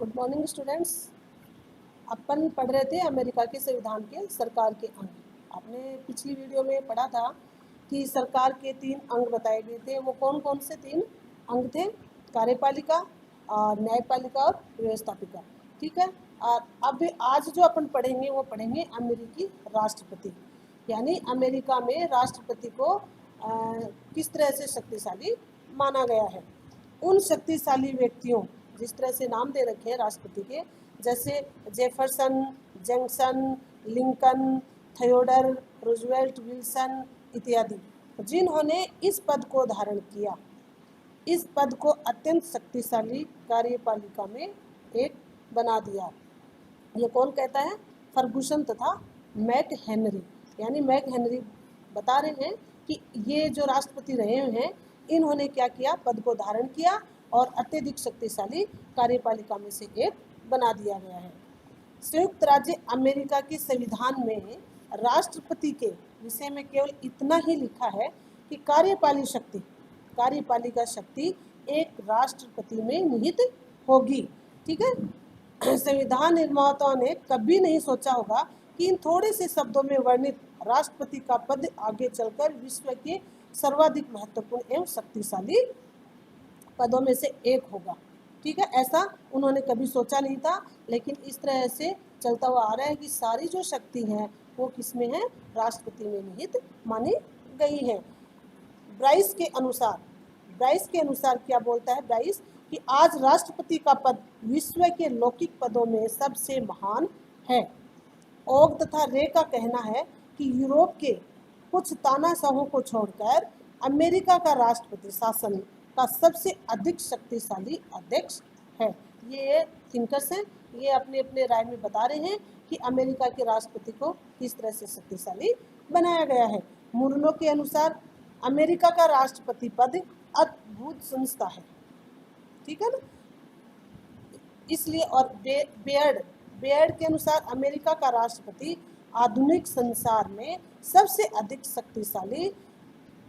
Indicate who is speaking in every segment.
Speaker 1: Good morning students. अपन पढ़ रहे थे अमेरिका के संविधान के सरकार के अंग। आपने पिछली वीडियो में पढ़ा था कि सरकार के 3 अंग बताए गए थे। वो कौन कौन से 3 अंग थे? कार्यपालिका, न्यायपालिका और व्यवस्थापिका। ठीक है। और अब आज जो अपन पढ़ेंगे वो पढ़ेंगे अमेरिकी राष्ट्रपति, यानी अमेरिका में राष्ट्रपति को किस तरह से शक्तिशाली माना गया है। उन शक्तिशाली व्यक्तियों, जिस तरह से नाम दे रखे हैं राष्ट्रपति के, जैसे Jefferson, Jackson, Lincoln, Theodore Roosevelt, Wilson इत्यादि, जिन्होंने इस पद को धारण किया, इस पद को अत्यंत शक्तिशाली कार्यपालिका में एक बना दिया। ये कौन कहता है? फर्गुसन तथा मैक हेनरी। यानी मैक हेनरी बता रहे हैं कि ये जो राष्ट्रपति रहे हैं, इन्होंने क्या किया? पद को धारण किया और अत्यधिक शक्तिशाली कार्यपालिका में से एक बना दिया गया है। संयुक्त राज्य अमेरिका के संविधान में राष्ट्रपति के विषय में केवल इतना ही लिखा है कि कार्यपालिका शक्ति एक राष्ट्रपति में निहित होगी। ठीक है। संविधान निर्माताओं ने कभी नहीं सोचा होगा कि इन थोड़े से शब्दों में वर्णित राष्ट्रपति का पद आगे चलकर विश्व के सर्वाधिक महत्वपूर्ण एवं शक्तिशाली पदों में से एक होगा। ठीक है, ऐसा उन्होंने कभी सोचा नहीं था, लेकिन इस तरह से चलता हुआ आ रहा है कि सारी जो शक्ति है वो किसमें है? राष्ट्रपति में निहित मानी गई है। ब्राइस के अनुसार क्या बोलता है ब्राइस? कि आज राष्ट्रपति का पद विश्व के लौकिक पदों में सबसे महान है। ओग तथा रे का कहना है कि यूरोप के कुछ तानाशाहों को छोड़कर अमेरिका का राष्ट्रपति शासन का सबसे अधिक शक्तिशाली अध्यक्ष है। ये थिंकर्स हैं, ये अपने अपने राय में बता रहे हैं कि अमेरिका के राष्ट्रपति को किस तरह से शक्तिशाली बनाया गया है। मुर्नो के अनुसार अमेरिका का राष्ट्रपति पद अद्भुत संस्था है। ठीक है ना? इसलिए, और बेयर्ड के अनुसार अमेरिका का राष्ट्रपति आधुनिक संसार में सबसे अधिक शक्तिशाली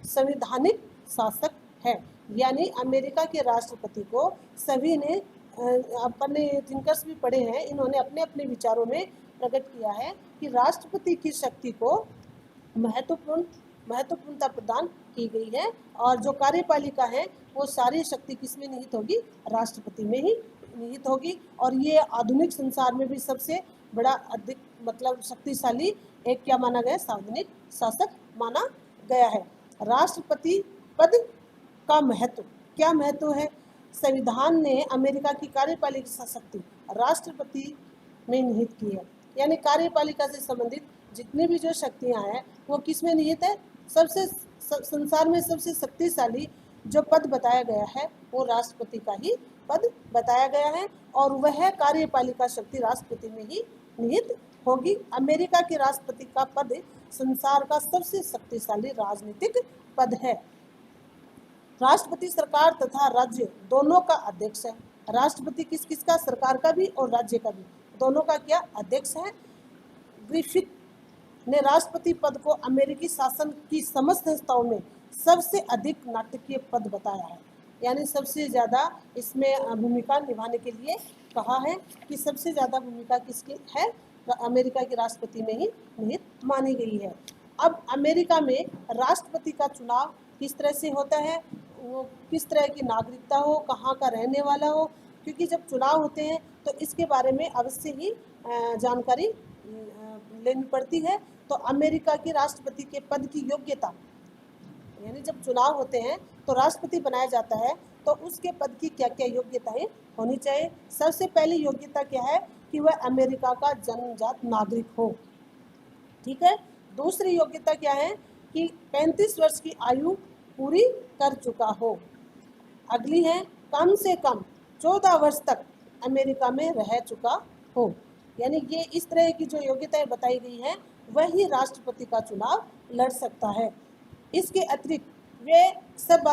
Speaker 1: संवैधानिक शासक है। यानी अमेरिका के राष्ट्रपति को सभी ने, अपने थिंकर्स भी पढ़े हैं, इन्होंने अपने अपने विचारों में प्रकट किया है कि राष्ट्रपति की शक्ति को महत्वपूर्णता प्रदान की गई है, और जो कार्यपालिका है वो सारी शक्ति किसमें निहित होगी? राष्ट्रपति में ही निहित होगी। और ये आधुनिक संसार में भी सबसे बड़ा अधिक शक्तिशाली एक क्या माना गया? संवैधानिक शासक माना गया है। राष्ट्रपति पद का महत्व, क्या महत्व है? संविधान ने अमेरिका की कार्यपालिका शक्ति राष्ट्रपति में निहित की है। यानी कार्यपालिका से संबंधित जितनी भी जो शक्तियां हैं वो किस में निहित है? संसार में सबसे शक्तिशाली जो पद बताया गया है वो राष्ट्रपति का ही पद बताया गया है, और वह कार्यपालिका शक्ति राष्ट्रपति में ही निहित होगी। अमेरिका के राष्ट्रपति का पद संसार का सबसे शक्तिशाली राजनीतिक पद है। राष्ट्रपति सरकार तथा राज्य दोनों का अध्यक्ष है। राष्ट्रपति किस किस का? सरकार का भी और राज्य का भी, दोनों का क्या? अध्यक्ष है। ग्रिफिथ ने राष्ट्रपति पद को अमेरिकी शासन की समस्त संस्थाओं में सबसे अधिक नाटकीय पद बताया है। यानी सबसे ज़्यादा इसमें भूमिका निभाने के लिए कहा है कि सबसे ज़्यादा भूमिका किसकी है? अमेरिका के राष्ट्रपति में ही निहित मानी गई है। अब अमेरिका में राष्ट्रपति का चुनाव किस तरह से होता है? वो किस तरह की नागरिकता हो, कहाँ का रहने वाला हो, क्योंकि जब चुनाव होते हैं तो इसके बारे में अवश्य ही जानकारी लेनी पड़ती है। तो अमेरिका के राष्ट्रपति के पद की योग्यता, यानी जब चुनाव होते हैं तो राष्ट्रपति बनाया जाता है तो उसके पद की क्या क्या योग्यताएं होनी चाहिए? सबसे पहली योग्यता क्या है? कि वह अमेरिका का जन्मजात नागरिक हो। ठीक है। दूसरी योग्यता क्या है? कि 35 वर्ष की आयु पूरी कर चुका हो। अगली है कम से कम 14 वर्ष तक अमेरिका में रह चुका हो। यानी ये इस तरह की जो योग्यताएं बताई गई हैं वही राष्ट्रपति का चुनाव लड़ सकता है। इसके अतिरिक्त वे सब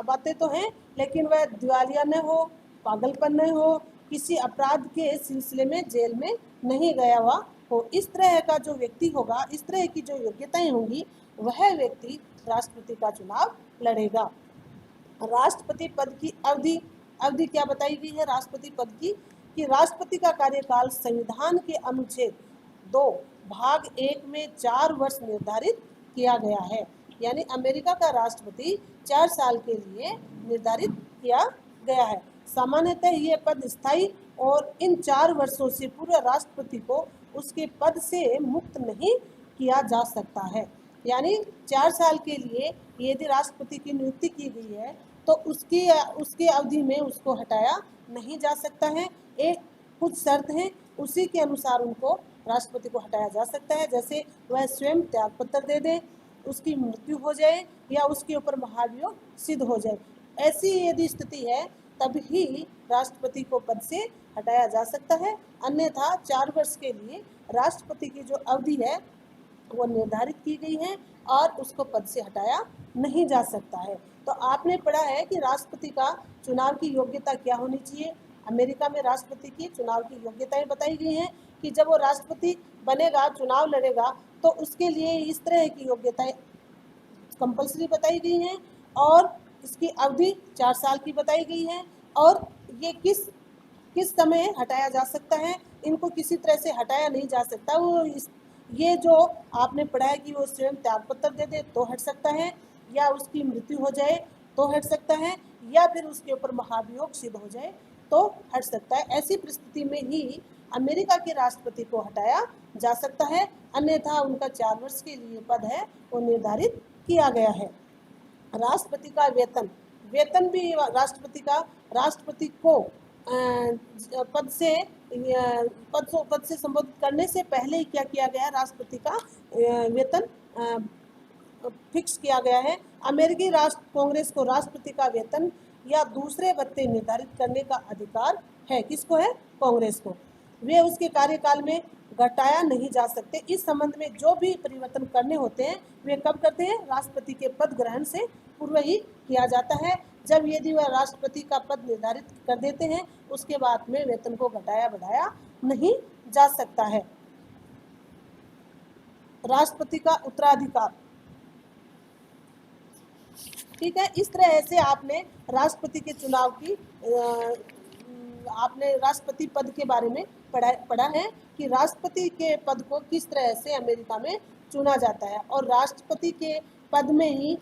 Speaker 1: बातें तो हैं, लेकिन वह दिवालिया न हो, पागलपन न हो, किसी अपराध के सिलसिले में जेल में नहीं गया हुआ हो। इस तरह का जो व्यक्ति होगा, इस तरह की जो योग्यताएं होंगी, वह व्यक्ति राष्ट्रपति का चुनाव लड़ेगा। राष्ट्रपति पद की अवधि क्या बताई गई है? राष्ट्रपति पद की कि राष्ट्रपति का कार्यकाल संविधान के अनुच्छेद 2 भाग 1 में 4 वर्ष निर्धारित किया गया है। यानी अमेरिका का राष्ट्रपति 4 साल के लिए निर्धारित किया गया है। सामान्यतः ये पद स्थायी और इन 4 वर्षों से पूर्व राष्ट्रपति को उसके पद से मुक्त नहीं किया जा सकता है। यानी 4 साल के लिए यदि राष्ट्रपति की नियुक्ति की गई है तो उसकी अवधि में उसको हटाया नहीं जा सकता है। एक कुछ शर्त हैं, उसी के अनुसार उनको राष्ट्रपति को हटाया जा सकता है। जैसे वह स्वयं त्यागपत्र दे दे, उसकी मृत्यु हो जाए या उसके ऊपर महाभियोग सिद्ध हो जाए। ऐसी यदि स्थिति है तब ही राष्ट्रपति को पद से हटाया जा सकता है। अन्यथा 4 वर्ष के लिए राष्ट्रपति की जो अवधि है वो निर्धारित की गई है और उसको पद से हटाया नहीं जा सकता है। तो आपने पढ़ा है कि राष्ट्रपति का चुनाव की योग्यता क्या होनी चाहिए। अमेरिका में राष्ट्रपति की चुनाव की योग्यताएं बताई गई हैं कि जब वो राष्ट्रपति बनेगा, चुनाव लड़ेगा, तो उसके लिए इस तरह की योग्यताएं कंपलसरी बताई गई हैं और इसकी अवधि 4 साल की बताई गई है और ये किस समय हटाया जा सकता है, इनको किसी तरह से हटाया नहीं जा सकता। ये जो आपने पढ़ा है कि वो स्वयं त्यागपत्र दे दे तो हट सकता है, या उसकी मृत्यु हो जाए तो हट सकता है, या फिर उसके ऊपर महाभियोग सिद्ध हो जाए तो हट सकता है। ऐसी परिस्थिति में ही अमेरिका के राष्ट्रपति को हटाया जा सकता है, अन्यथा उनका 4 वर्ष के लिए पद है वो निर्धारित किया गया है। राष्ट्रपति का वेतन भी राष्ट्रपति को पद से संबोधित करने से पहले ही क्या किया गया है, राष्ट्रपति का वेतन फिक्स किया गया है। अमेरिकी राष्ट्र कांग्रेस को राष्ट्रपति का वेतन या दूसरे भत्ते निर्धारित करने का अधिकार है। किसको है? कांग्रेस को। वे उसके कार्यकाल में घटाया नहीं जा सकते। इस संबंध में जो भी परिवर्तन करने होते हैं वे कब करते हैं? राष्ट्रपति के पद ग्रहण से पूर्व ही किया जाता है। जब यदि वह राष्ट्रपति का पद निर्धारित कर देते हैं उसके बाद में वेतन को घटाया बढ़ाया नहीं जा सकता है। राष्ट्रपति का उत्तराधिकार, ठीक है। इस तरह से आपने राष्ट्रपति के चुनाव की आपने राष्ट्रपति पद के बारे में पढ़ा है कि राष्ट्रपति के पद को किस तरह से अमेरिका में चुना जाता है और राष्ट्रपति के पद में ही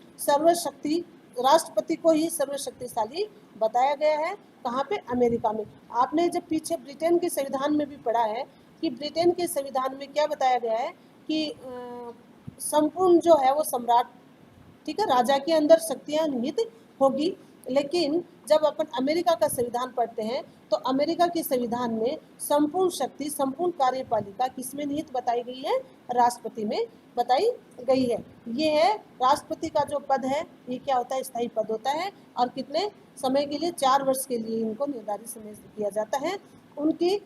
Speaker 1: राष्ट्रपति को ही सर्वशक्तिशाली बताया गया है। कहाँ पे? अमेरिका में। आपने जब पीछे ब्रिटेन के संविधान में भी पढ़ा है कि ब्रिटेन के संविधान में क्या बताया गया है कि संपूर्ण जो है वो सम्राट, ठीक है, राजा के अंदर शक्तियां निहित होगी। लेकिन जब अपन अमेरिका का संविधान पढ़ते हैं तो अमेरिका के संविधान में संपूर्ण शक्ति, संपूर्ण कार्यपालिका किसमें निहित बताई गई है? राष्ट्रपति में बताई गई है। ये है राष्ट्रपति का जो पद है, ये क्या होता है? स्थायी पद होता है और कितने समय के लिए? 4 वर्ष के लिए इनको निर्धारित समय किया जाता है। उनकी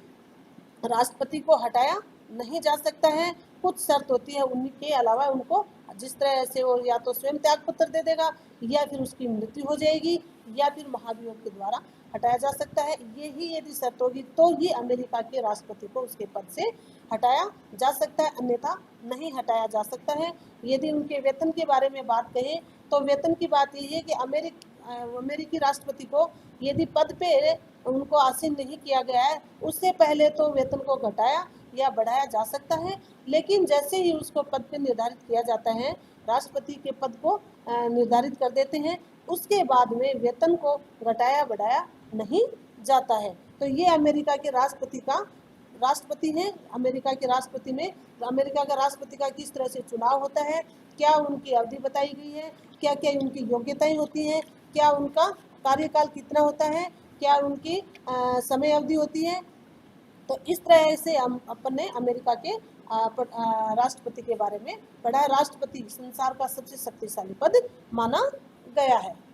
Speaker 1: राष्ट्रपति को हटाया नहीं जा सकता है। कुछ शर्त होती है, उनके अलावा उनको जिस तरह से वो या तो स्वयं त्यागपत्र दे देगा या फिर उसकी मृत्यु हो जाएगी या फिर महाभियोग के द्वारा हटाया जा सकता है। ये ही यदि शर्त होगी तो ही अमेरिका के राष्ट्रपति को उसके पद से हटाया जा सकता है, अन्यथा नहीं हटाया जा सकता है। यदि उनके वेतन के बारे में बात करें तो वेतन की बात यही है कि अमेरिकी राष्ट्रपति को यदि पद पे उनको आसीन नहीं किया गया है उससे पहले तो वेतन को घटाया या बढ़ाया जा सकता है। लेकिन जैसे ही उसको पद पे निर्धारित किया जाता है, राष्ट्रपति के पद को निर्धारित कर देते हैं, उसके बाद में वेतन को घटाया बढ़ाया नहीं जाता है। तो ये अमेरिका के राष्ट्रपति हैं। अमेरिका के राष्ट्रपति में अमेरिका का राष्ट्रपति का किस तरह से चुनाव होता है, क्या उनकी अवधि बताई गई है, क्या क्या उनकी योग्यताएं होती हैं, क्या उनका कार्यकाल कितना होता है, क्या उनकी समय अवधि होती है। तो इस तरह से अपन ने अमेरिका के राष्ट्रपति के बारे में पढ़ा है। राष्ट्रपति संसार का सबसे शक्तिशाली पद माना गया है।